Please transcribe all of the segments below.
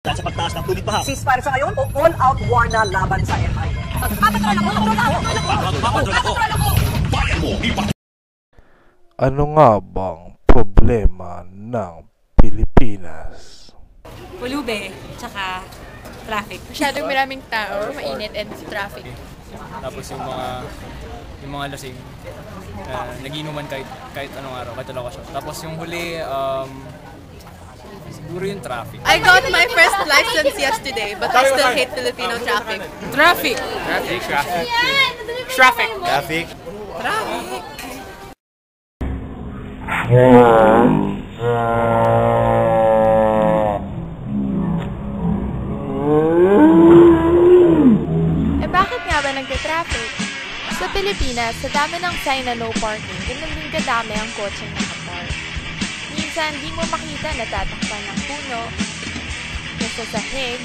Dahil sa pagtaas ng tubig baha. Ceasefire sa ngayon o all-out war na laban sa MI? Ano nga bang problema ng Pilipinas? Pulube, tsaka traffic. Masyadong maraming tao, mainit, and traffic. Tapos yung mga lasing, nag-inuman kahit anong araw, kahit wala ko siya. Tapos yung huli, siguro yung traffic. I got my first license yesterday, but I still hate Filipino traffic. Traffic! Traffic! Traffic. Bakit nga ba nagka-traffic? Sa Pilipinas, sa dami ng sign na no parking, ganun din kadami ang kotseng nakapark. Minsan, di mo makita natatakpan ng puno, nasa sahig.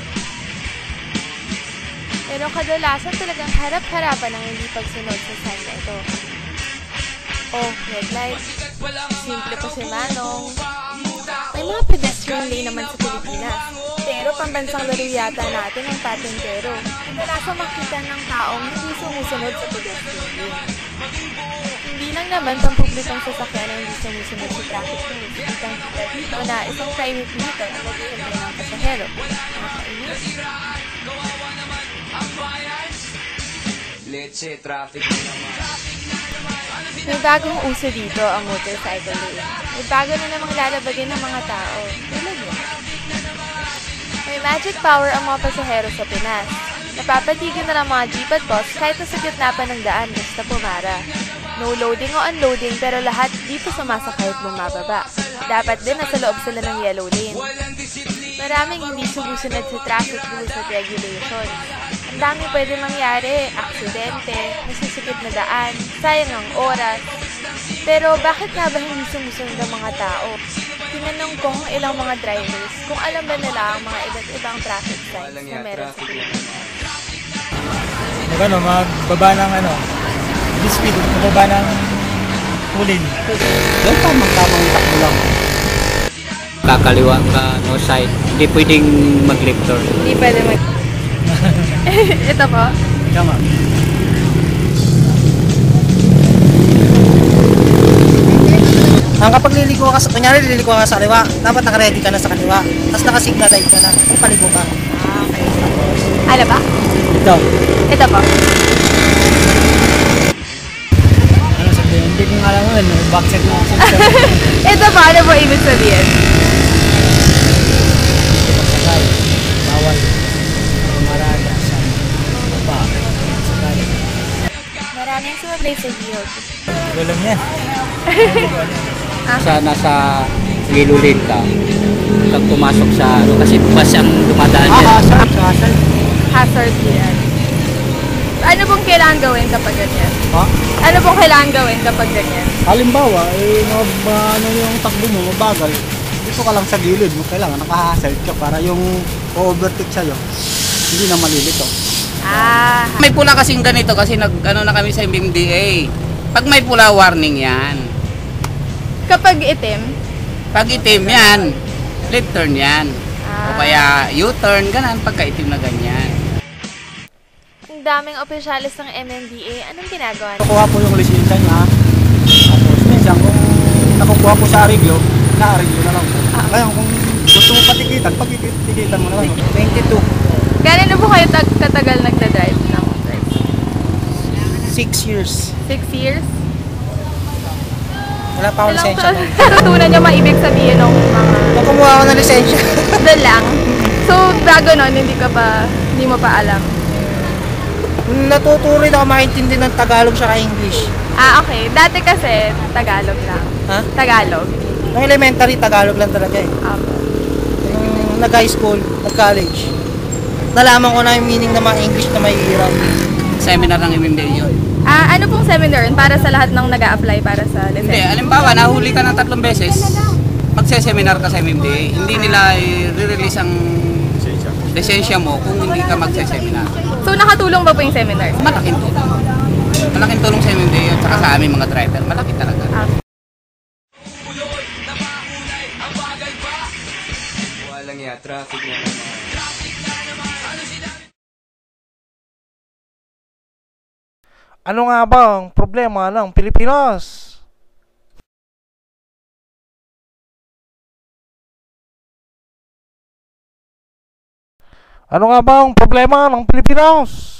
Pero kadalasan talagang harap-harapan ang hindi pagsunod sa sign na ito. Oh, red light. Simple pa si Manong. May mga pedestrian lane naman sa Pilipinas. Pero pambansang laro yata natin ang patintero. Kadalasan makita ng taong hindi sumusunod sa pedestrian lane. Hindi lang naman pampublikong sasakyan ang hindi sumusunod sa traffic rules. Kitang-kita dito na isang private vehicle ang naghihintay ng pasahero. Nakakainis. Leche, traffic naman. May bagong uso dito ang motorcycle lane. May bago na namang lalabagin ng mga tao. May magic power ang mga pasahero sa Pinas. Napapatigil na lang mga jeep at bus kahit nasa gitna pa ng daan basta pumara. No loading o unloading pero lahat dito sumasakay at bumababa. Dapat din nasa loob sila ng yellow lane. Maraming hindi sumusunod sa traffic rules at regulations. Ang dami pwede mangyari, aksidente, masisikip na daan, sayang ang oras. Pero bakit nga ba hindi sumusunod ang mga tao? Tinanong ko ang ilang mga drivers kung alam ba nila ang mga iba't ibang traffic signs na meron sa Pilipinas. Magbaba ng speed, magbaba ng hulin. Doon tamang takbo lang. Kakaliwa ka, no side. Hindi pwedeng mag-left turn. Hindi pwede Ito po. Tama. Ang kapag liliko ka, kunyari liliko ka sa kaliwa, dapat naka-ready ka na sa kaliwa. Tapos naka-signal light ka na, paligo ka. Okay. Ano ba? Ito. Ito po. Ano sabihin? Hindi kong alam mo yun. Backset na ako. Ito po, ano po ibig sabihin? Sakay. Bawal. Marada. Pa. Sakay. Maraming sumablay sa yield. Walang yan. Sa nasa lilulin ka. Pag pumasok sa kasi bus ang dumadaan yan. Hazard yan. Ano pong kailangan gawin kapag ganyan? Ha? Ano pong kailangan gawin kapag ganyan? Halimbawa, yung takbo mo, mabagal. Dito ka lang sa gilid mo, kailangan nakahasard ka para yung overtake sa'yo. Hindi na malilito. May pula kasing ganito kasi na kami sa MMDA. Pag may pula, warning yan. Kapag itim? Pag itim yan, left turn yan. O kaya U-turn, ganun, pagka itim na ganyan. Ang daming opisyalis ng MMDA, anong ginagawa niya? Nakuha po yung lisensya niya. Tapos minsan kung nakukuha po sa ariglo, na-ariglo na lang po. Ngayon kung gusto mo patikitan, pagtikitan mo na lang. 22. Gano'n na po kayo katagal nagdadrive ng motorcycle? 6 years. 6 years? Wala pa akong lisensya. Natutunan niyo maibig sabihin ng mga... Nung kumuha ako ng lisensya. Doon lang. So, bago nun, hindi mo pa alam. Natuturin ako makaintindi ng Tagalog siya English. Okay. Dati kasi, Tagalog lang. Ha? Tagalog. Nung elementary, Tagalog lang talaga eh. Nung nag-high school, nag-college, nalaman ko na yung meaning ng mga English na mahihirap. Seminar ng MMDA yun. Ano pong seminar yun para sa lahat ng nag-a-apply para sa Hindi, lisensya? halimbawa, nahuli ka ng 3 beses, magse-seminar ka sa MMDA. Hindi nila i-release ang lisensya mo kung hindi ka magse-seminar. So, nakatulong ba po yung seminar? Malaking tulong. Malaking tulong sa MMDA at saka sa aming mga driver. Malaki talaga. Walang ya, traffic na naman. Ano nga ba ang problema ng Pilipinas? Ano nga ba ang problema ng Pilipinas?